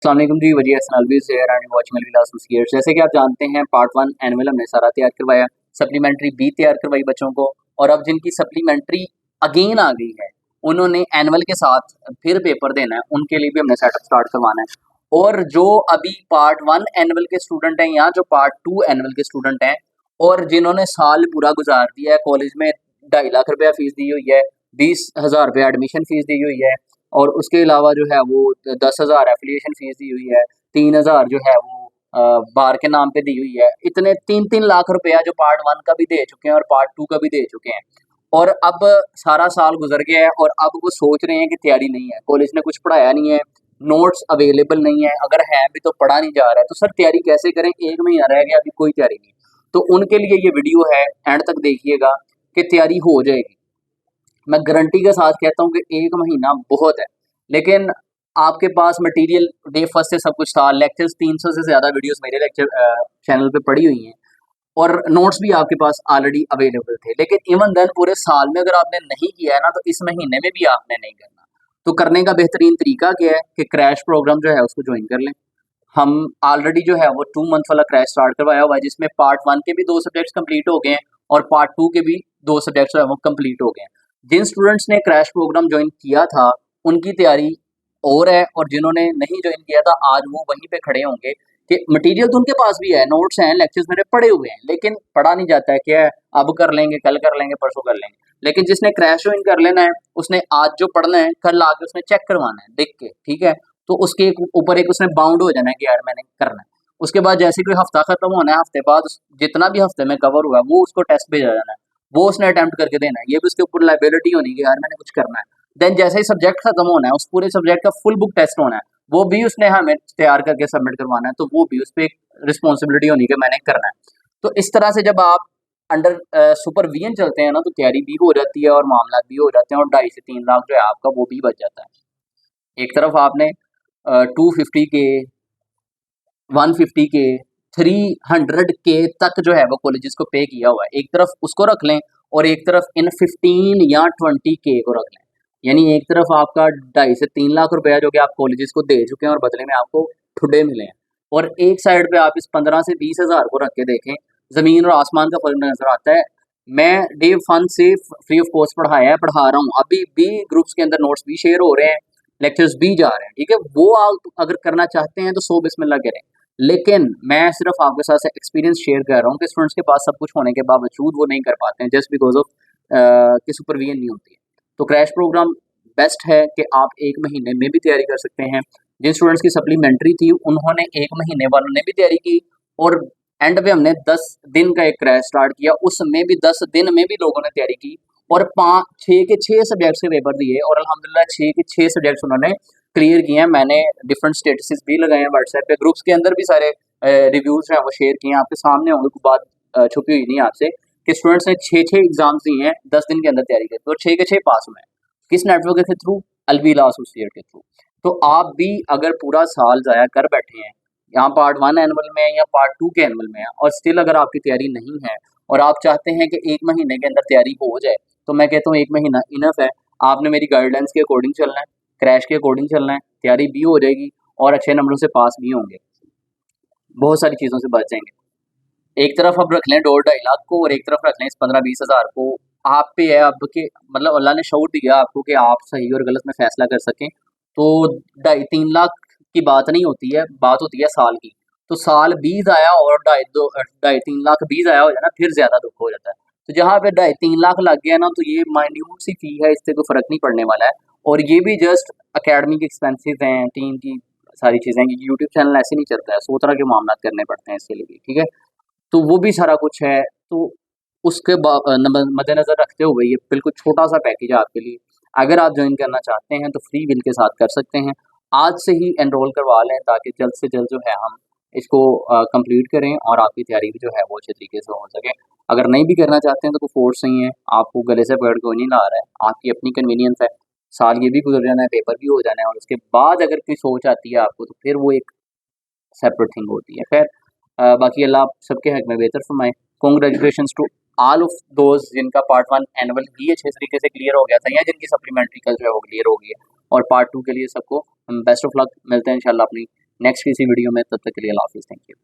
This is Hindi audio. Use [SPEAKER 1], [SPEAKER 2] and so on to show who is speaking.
[SPEAKER 1] अस्सलाम वालेकुम जी, Waji Hasan Alvi here and watching Alvida associates. जैसे कि आप जानते हैं पार्ट 1 एनुअल हमने सारा तैयार करवाया, सप्लीमेंट्री भी तैयार करवाई बच्चों को, और अब जिनकी सप्लीमेंट्री अगेन आ गई है उन्होंने एनुअल के साथ फिर पेपर देना है, उनके लिए भी हमने सेटअप स्टार्ट करवाना है। और जो अभी पार्ट 1 एनुअल के स्टूडेंट हैं या जो पार्ट 2 एनुअल के स्टूडेंट हैं और जिन्होंने साल पूरा गुजार दिया है, कॉलेज में 2.5 लाख रुपया फीस दी हुई है, 20,000 रुपया एडमिशन फीस दी हुई है, और उसके अलावा जो है वो 10,000 एफिलिएशन फीस दी हुई है, 3,000 जो है वो बार के नाम पे दी हुई है। इतने 3-3 लाख रुपया जो पार्ट 1 का भी दे चुके हैं और पार्ट 2 का भी दे चुके हैं, और अब सारा साल गुजर गया है और अब वो सोच रहे हैं कि तैयारी नहीं है, कॉलेज ने कुछ पढ़ाया नहीं है, नोट्स अवेलेबल नहीं है, अगर है भी तो पढ़ा नहीं जा रहा है, तो सर तैयारी कैसे करें? 1 महीना रह गया, अभी कोई तैयारी नहीं। तो उनके लिए ये वीडियो है, एंड तक देखिएगा कि तैयारी हो जाएगी। मैं गारंटी के साथ कहता हूँ कि 1 महीना बहुत है, लेकिन आपके पास मटेरियल डे फर्स्ट से सब कुछ था, लेक्चर्स 300 से ज़्यादा वीडियोस मेरे लेक्चर चैनल पे पड़ी हुई हैं, और नोट्स भी आपके पास ऑलरेडी अवेलेबल थे। लेकिन इवन देन पूरे साल में अगर आपने नहीं किया है ना, तो इस महीने में भी आपने नहीं करना। तो करने का बेहतरीन तरीका क्या है कि क्रैश प्रोग्राम जो है उसको ज्वाइन कर लें। हम ऑलरेडी जो है वो 2 मंथ वाला क्रैश स्टार्ट करवाया हुआ है, जिसमें पार्ट 1 के भी 2 सब्जेक्ट्स कंप्लीट हो गए हैं और पार्ट 2 के भी 2 सब्जेक्ट्स जो है वो कंप्लीट हो गए हैं। जिन स्टूडेंट्स ने क्रैश प्रोग्राम ज्वाइन किया था उनकी तैयारी और है, और जिन्होंने नहीं ज्वाइन किया था आज वो वहीं पे खड़े होंगे कि मटेरियल तो उनके पास भी है, नोट्स हैं, लेक्चर्स मेरे पढ़े हुए हैं, लेकिन पढ़ा नहीं जाता है। क्या है, अब कर लेंगे, कल कर लेंगे, परसों कर लेंगे। लेकिन जिसने क्रैश ज्वाइन कर लेना है उसने आज जो पढ़ना है कल आके उसने चेक करवाना है देख के, ठीक है। तो उसके ऊपर एक उसने बाउंड हो जाना है कि यार मैंने करना है। उसके बाद जैसे कोई हफ्ता खत्म होना है, हफ्ते बाद जितना भी हफ्ते में कवर हुआ है वो उसको टेस्ट भेजा जाना है, वो उसने अटेम्प्ट करके देना है। ये भी उसके ऊपर लाइबिलिटी होनी कि यार मैंने कुछ करना है। देन जैसे ही सब्जेक्ट खत्म होना है, उस पूरे सब्जेक्ट का फुल बुक टेस्ट होना है, वो भी उसने हमें तैयार करके सबमिट करवाना है, तो वो भी उस पर एक रिस्पॉन्सिबिलिटी होनी कि मैंने करना है। तो इस तरह से जब आप अंडर सुपरविजन चलते हैं ना, तो तैयारी भी हो जाती है और मामला भी हो जाते हैं, और 2.5 से 3 लाख जो है आपका वो भी बच जाता है। एक तरफ आपने 250 के, 150 के, 300 के तक जो है वो कॉलेजेस को पे किया हुआ है। एक तरफ उसको रख लें और एक तरफ इन 15 या 20 के को रख लें। यानी एक तरफ आपका 2.5 से 3 लाख रुपया जो कि आप कॉलेजेस को दे चुके हैं और बदले में आपको ठुडे मिले हैं, और एक साइड पे आप इस 15 से 20 हज़ार को रख के देखें, ज़मीन और आसमान का फ़र्क नज़र आता है। मैं डे 1 से फ्री ऑफ कॉस्ट पढ़ाया है, पढ़ा रहा हूँ, अभी भी ग्रुप्स के अंदर नोट्स भी शेयर हो रहे हैं, लेक्चर्स भी जा रहे हैं, ठीक है। वो आप अगर करना चाहते हैं तो 100 बिस्मिल्लाह करें। लेकिन मैं सिर्फ आपके साथ एक्सपीरियंस शेयर कर रहा हूँ कि स्टूडेंट्स के पास सब कुछ होने के बावजूद वो नहीं कर पाते हैं, जस्ट बिकॉज ऑफ कि सुपरविजन नहीं होती है। तो क्रैश प्रोग्राम बेस्ट है कि आप 1 महीने में भी तैयारी कर सकते हैं। जिन स्टूडेंट्स की सप्लीमेंट्री थी उन्होंने 1 महीने वालों ने भी तैयारी की, और एंड पे हमने 10 दिन का एक क्रैश स्टार्ट किया, उसमें भी 10 दिन में भी लोगों ने तैयारी की, और 6 के 6 सब्जेक्ट्स के पेपर दिए, और अल्हम्दुलिल्लाह 6 के 6 सब्जेक्ट्स उन्होंने क्लियर किए हैं। मैंने डिफरेंट स्टेटसेस भी लगाए हैं व्हाट्सएप पे, ग्रुप्स के अंदर भी सारे रिव्यूज़ हैं वो शेयर किए हैं, आपके सामने होंगे, कोई बात छुपी हुई नहीं है आपसे, कि स्टूडेंट्स ने 6-6 एग्जाम्स दिए हैं 10 दिन के अंदर तैयारी करके, और 6 के 6 पास हुए हैं। किस नेटवर्क के थ्रू? अलविदा एसोसिएट के थ्रू। तो आप भी अगर पूरा साल ज़ाया कर बैठे हैं, यहाँ पार्ट 1 एनुअल में है या पार्ट 2 के एनुअल में है, और स्टिल अगर आपकी तैयारी नहीं है और आप चाहते हैं कि 1 महीने के अंदर तैयारी हो जाए, तो मैं कहता हूँ 1 महीना इनफ है। आपने मेरी गाइडलाइंस के अकॉर्डिंग चलना है, क्रैश के अकॉर्डिंग चलना है, तैयारी भी हो जाएगी और अच्छे नंबरों से पास भी होंगे, बहुत सारी चीज़ों से बच जाएंगे। एक तरफ अब रख लें 2-2.5 लाख को, और एक तरफ रख लें इस 15-20 हज़ार को। आप पे है अब कि मतलब अल्लाह ने शऊर दिया आपको कि आप सही और गलत में फैसला कर सकें। तो 2.5-3 लाख की बात नहीं होती है, बात होती है साल की। तो साल 20 आया और 2.5-3 लाख 20 आया हो जाए ना, फिर ज़्यादा दुख हो जाता है। तो जहाँ पे 2.5-3 लाख लग गया ना, तो ये माइन्यूट सी फी है, इससे कोई फ़र्क नहीं पड़ने वाला है। और ये भी जस्ट अकेडमिक एक्सपेंसेस हैं, टीम की सारी चीज़ें, क्योंकि यूट्यूब चैनल ऐसे नहीं चलता है, 100 तरह के मामला करने पड़ते हैं इसके लिए भी, ठीक है। तो वो भी सारा कुछ है। तो उसके मद्देनज़र रखते हुए ये बिल्कुल छोटा-सा पैकेज है आपके लिए। अगर आप जॉइन करना चाहते हैं तो फ्री विल के साथ कर सकते हैं। आज से ही एनरोल करवा लें ताकि जल्द से जल्द जो है हम इसको कंप्लीट करें और आपकी तैयारी भी जो है वो अच्छे तरीके से हो सके। अगर नहीं भी करना चाहते हैं तो कोई फ़ोर्स नहीं है, आपको गले से पकड़ के कोई नहीं ला रहा है, आपकी अपनी कन्वीनियंस है। साल ये भी गुज़र जाना है, पेपर भी हो जाना है, और उसके बाद अगर कोई सोच आती है आपको तो फिर वो एक सेपरेट थिंग होती है। खैर बाकी अल्लाह आप सबके हक में बेहतर फरमाए। Congratulations to all of those जिनका पार्ट 1 एनुअल ही अच्छे तरीके से क्लियर हो गया था, या जिनकी सप्लीमेंट्री कल जो है वो क्लियर हो गई है, और पार्ट 2 के लिए सबको बेस्ट ऑफ लक। मिलते हैं इंशाल्लाह अपनी नेक्स्ट किसी वीडियो में, तब तक के लिए अल्लाह हाफिज़, थैंक यू।